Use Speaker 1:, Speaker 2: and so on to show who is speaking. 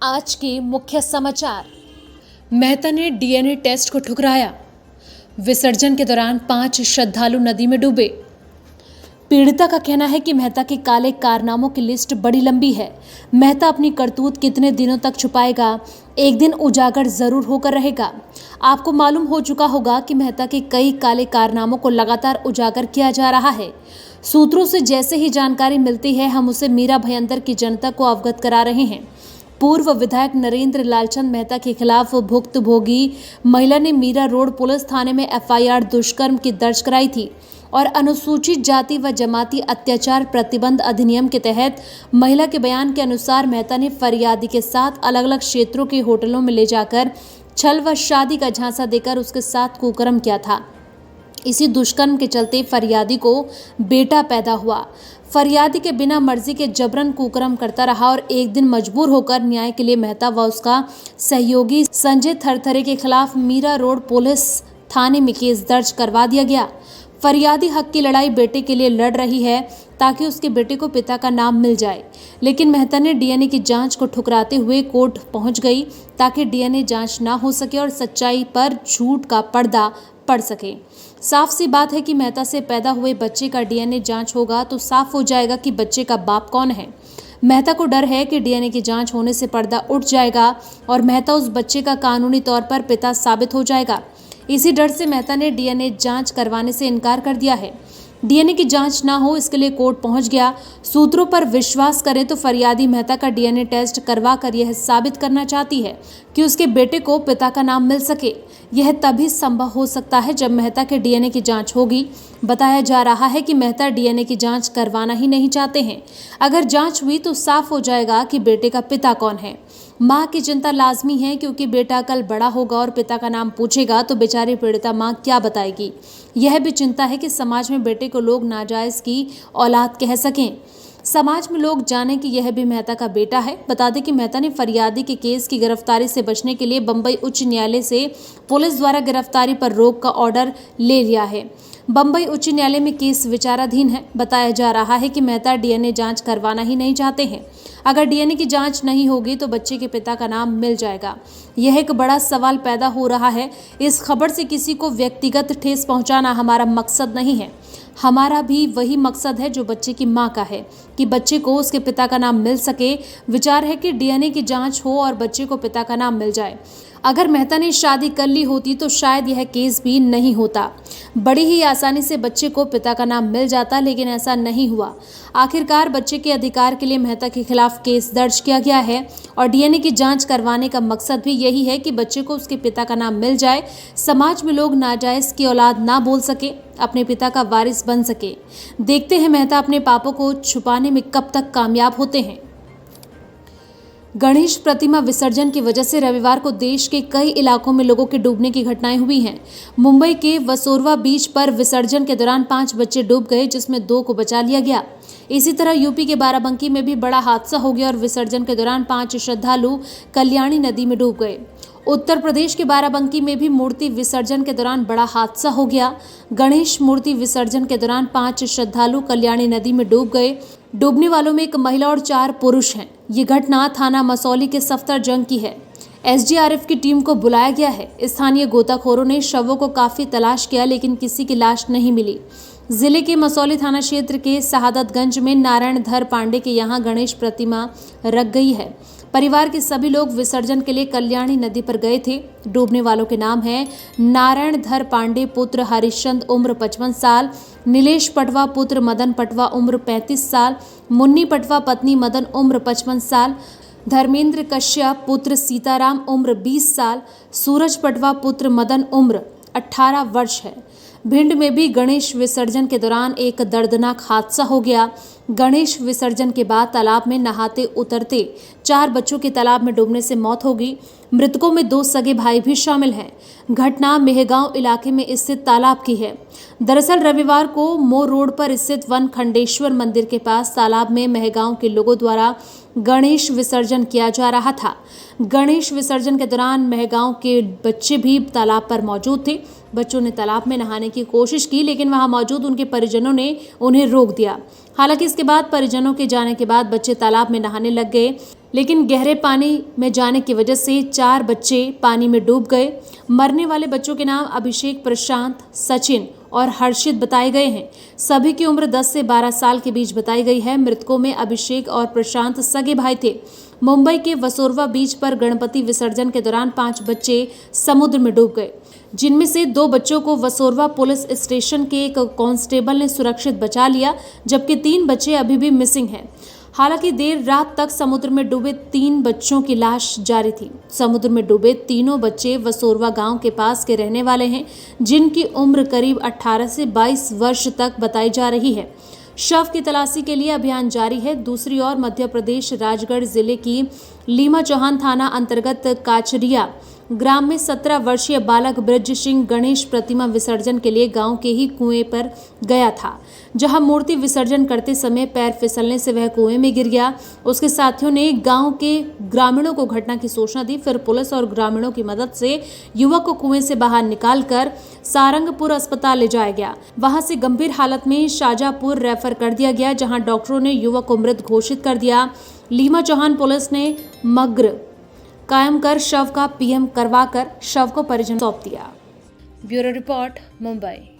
Speaker 1: आज के मुख्य समाचार। मेहता ने डीएनए टेस्ट को ठुकराया। विसर्जन के दौरान 5 श्रद्धालु नदी में डूबे। पीड़िता का कहना है कि मेहता के काले कारनामों की लिस्ट बड़ी लंबी है। मेहता अपनी करतूत कितने दिनों तक छुपाएगा, एक दिन उजागर जरूर होकर रहेगा। आपको मालूम हो चुका होगा कि मेहता के कई काले कारनामों को लगातार उजागर किया जा रहा है। सूत्रों से जैसे ही जानकारी मिलती है, हम उसे मीरा भयंतर की जनता को अवगत करा रहे हैं। पूर्व विधायक नरेंद्र लालचंद मेहता के खिलाफ भुक्तभोगी महिला ने मीरा रोड पुलिस थाने में एफआईआर दुष्कर्म की दर्ज कराई थी और अनुसूचित जाति व जमाती अत्याचार प्रतिबंध अधिनियम के तहत महिला के बयान के अनुसार मेहता ने फरियादी के साथ अलग अलग क्षेत्रों के होटलों में ले जाकर छल व शादी का झांसा देकर उसके साथ कुकर्म किया था। इसी दुष्कर्म के चलते फरियादी को बेटा पैदा हुआ। फरियादी के बिना मर्जी के जबरन कुकर्म करता रहा और एक दिन मजबूर होकर न्याय के लिए मेहता व उसका सहयोगी संजय थरथरे के खिलाफ मीरा रोड पुलिस थाने में केस दर्ज करवा दिया गया। फरियादी हक की लड़ाई बेटे के लिए लड़ रही है ताकि उसके बेटे को पिता का नाम मिल जाए, लेकिन मेहता ने डीएनए की जांच को ठुकराते हुए कोर्ट पहुंच गई ताकि डीएनए जांच ना हो सके और सच्चाई पर झूठ का पर्दा पड़ सके। साफ सी बात है कि मेहता से पैदा हुए बच्चे का डीएनए जांच होगा तो साफ हो जाएगा कि बच्चे का बाप कौन है। मेहता को डर है कि डीएनए की जांच होने से पर्दा उठ जाएगा और मेहता उस बच्चे का कानूनी तौर पर पिता साबित हो जाएगा। इसी डर से मेहता ने डीएनए जांच करवाने से इनकार कर दिया है। डीएनए की जांच ना हो इसके लिए कोर्ट पहुंच गया। सूत्रों पर विश्वास करें तो फरियादी मेहता का डीएनए टेस्ट करवा कर यह साबित करना चाहती है कि उसके बेटे को पिता का नाम मिल सके। यह तभी संभव हो सकता है जब मेहता के डीएनए की जांच होगी। बताया जा रहा है कि मेहता डीएनए की जांच करवाना ही नहीं चाहते हैं। अगर जांच हुई तो साफ हो जाएगा कि बेटे का पिता कौन है। माँ की चिंता लाजमी है क्योंकि बेटा कल बड़ा होगा और पिता का नाम पूछेगा तो बेचारी पीड़िता माँ क्या बताएगी। यह भी चिंता है कि समाज में बेटे को लोग नाजायज की औलाद कह सकें। समाज में लोग जाने कि यह भी मेहता का बेटा है। बता दें कि मेहता ने फरियादी के केस की गिरफ्तारी से बचने के लिए बंबई उच्च न्यायालय से पुलिस द्वारा गिरफ्तारी पर रोक का ऑर्डर ले लिया है। बंबई उच्च न्यायालय में केस विचाराधीन है। बताया जा रहा है कि मेहता डीएनए जांच करवाना ही नहीं चाहते हैं। अगर डीएनए की जांच नहीं होगी तो बच्चे के पिता का नाम मिल जाएगा। यह एक बड़ा सवाल पैदा हो रहा है। इस खबर से किसी को व्यक्तिगत ठेस पहुंचाना हमारा मकसद नहीं है। हमारा भी वही मकसद है जो बच्चे की मां का है कि बच्चे को उसके पिता का नाम मिल सके। विचार है कि डीएनए की जांच हो और बच्चे को पिता का नाम मिल जाए। अगर मेहता ने शादी कर ली होती तो शायद यह केस भी नहीं होता। बड़ी ही आसानी से बच्चे को पिता का नाम मिल जाता, लेकिन ऐसा नहीं हुआ। आखिरकार बच्चे के अधिकार के लिए मेहता के खिलाफ केस दर्ज किया गया है और डीएनए की जांच करवाने का मकसद भी यही है कि बच्चे को उसके पिता का नाम मिल जाए। समाज में लोग नाजायज की औलाद ना बोल सके, अपने पिता का वारिस बन सके। देखते हैं मेहता अपने पापों को छुपाने में कब तक कामयाब होते हैं। गणेश प्रतिमा विसर्जन की वजह से रविवार को देश के कई इलाकों में लोगों के डूबने की घटनाएं हुई हैं। मुंबई के वसोरवा बीच पर विसर्जन के दौरान 5 बच्चे डूब गए, जिसमें 2 को बचा लिया गया। इसी तरह यूपी के बाराबंकी में भी बड़ा हादसा हो गया और विसर्जन के दौरान 5 श्रद्धालु कल्याणी नदी में डूब गए। उत्तर प्रदेश के बाराबंकी में भी मूर्ति विसर्जन के दौरान बड़ा हादसा हो गया। गणेश मूर्ति विसर्जन के दौरान 5 श्रद्धालु कल्याणी नदी में डूब गए। डूबने वालों में 1 महिला और 4 पुरुष हैं। ये घटना थाना मसौली के सफ्दरजंग की है। एसडीआरएफ की टीम को बुलाया गया है। स्थानीय गोताखोरों ने शवों को काफी तलाश किया, लेकिन किसी की लाश नहीं मिली। जिले के मसौली थाना क्षेत्र के शहादतगंज में नारायण धर पांडे के यहाँ गणेश प्रतिमा रख गई है। परिवार के सभी लोग विसर्जन के लिए कल्याणी नदी पर गए थे। डूबने वालों के नाम हैं नारायण धर पांडे पुत्र हरिश्चंद उम्र 55 साल, नीलेश पटवा पुत्र मदन पटवा उम्र 35 साल, मुन्नी पटवा पत्नी मदन उम्र 55 साल, धर्मेंद्र कश्यप पुत्र सीताराम उम्र 20 साल, सूरज पटवा पुत्र मदन उम्र 18 वर्ष है। भिंड में भी गणेश विसर्जन के दौरान एक दर्दनाक हादसा हो गया। गणेश विसर्जन के बाद तालाब में नहाते उतरते 4 बच्चों की तालाब में डूबने से मौत हो गई। मृतकों में 2 सगे भाई भी शामिल हैं। घटना मेहगांव इलाके में स्थित तालाब की है। दरअसल रविवार को मोर रोड पर स्थित वन खंडेश्वर मंदिर के पास तालाब में मेहगांव के लोगों द्वारा गणेश विसर्जन किया जा रहा था। गणेश विसर्जन के दौरान मेहगांव के बच्चे भी तालाब पर मौजूद थे। बच्चों ने तालाब में नहाने की कोशिश की, लेकिन वहां मौजूद उनके परिजनों ने उन्हें रोक दिया। हालांकि इसके बाद परिजनों के जाने के बाद बच्चे तालाब में नहाने लग गए, लेकिन गहरे पानी में जाने की वजह से 4 बच्चे पानी में डूब गए। मरने वाले बच्चों के नाम अभिषेक, प्रशांत, सचिन और हर्षित बताए गए हैं। सभी की उम्र 10 से 12 साल के बीच बताई गई है। मृतकों में अभिषेक और प्रशांत सगे भाई थे। मुंबई के वसोरवा बीच पर गणपति विसर्जन के दौरान 5 बच्चे समुद्र में डूब गए, जिनमें से 2 बच्चों को वसोरवा पुलिस स्टेशन के एक कांस्टेबल ने सुरक्षित बचा लिया, जबकि 3 बच्चे अभी भी मिसिंग हैं। हालांकि देर रात तक समुद्र में डूबे 3 बच्चों की लाश जारी थी। समुद्र में डूबे तीनों बच्चे वसोरवा गांव के पास के रहने वाले हैं, जिनकी उम्र करीब 18 से 22 वर्ष तक बताई जा रही है। शव की तलाशी के लिए अभियान जारी है। दूसरी ओर मध्य प्रदेश राजगढ़ जिले की लीमा चौहान थाना अंतर्गत काचरिया ग्राम में 17 वर्षीय बालक ब्रज सिंह गणेश प्रतिमा विसर्जन के लिए गांव के ही कुएं पर गया था, जहां मूर्ति विसर्जन करते समय पैर फिसलने से वह कुएं में गिर गया। उसके साथियों ने गांव के ग्रामीणों को घटना की सूचना दी। फिर पुलिस और ग्रामीणों की मदद से युवक को कुएं से बाहर निकालकर सारंगपुर अस्पताल ले जाया गया। वहां से गंभीर हालत में शाहजहांपुर रेफर कर दिया गया, जहां डॉक्टरों ने युवक को मृत घोषित कर दिया। लीमा चौहान पुलिस ने मग्र कायम कर शव का पीएम करवाकर शव को परिजन सौंप दिया। Bureau report, Mumbai.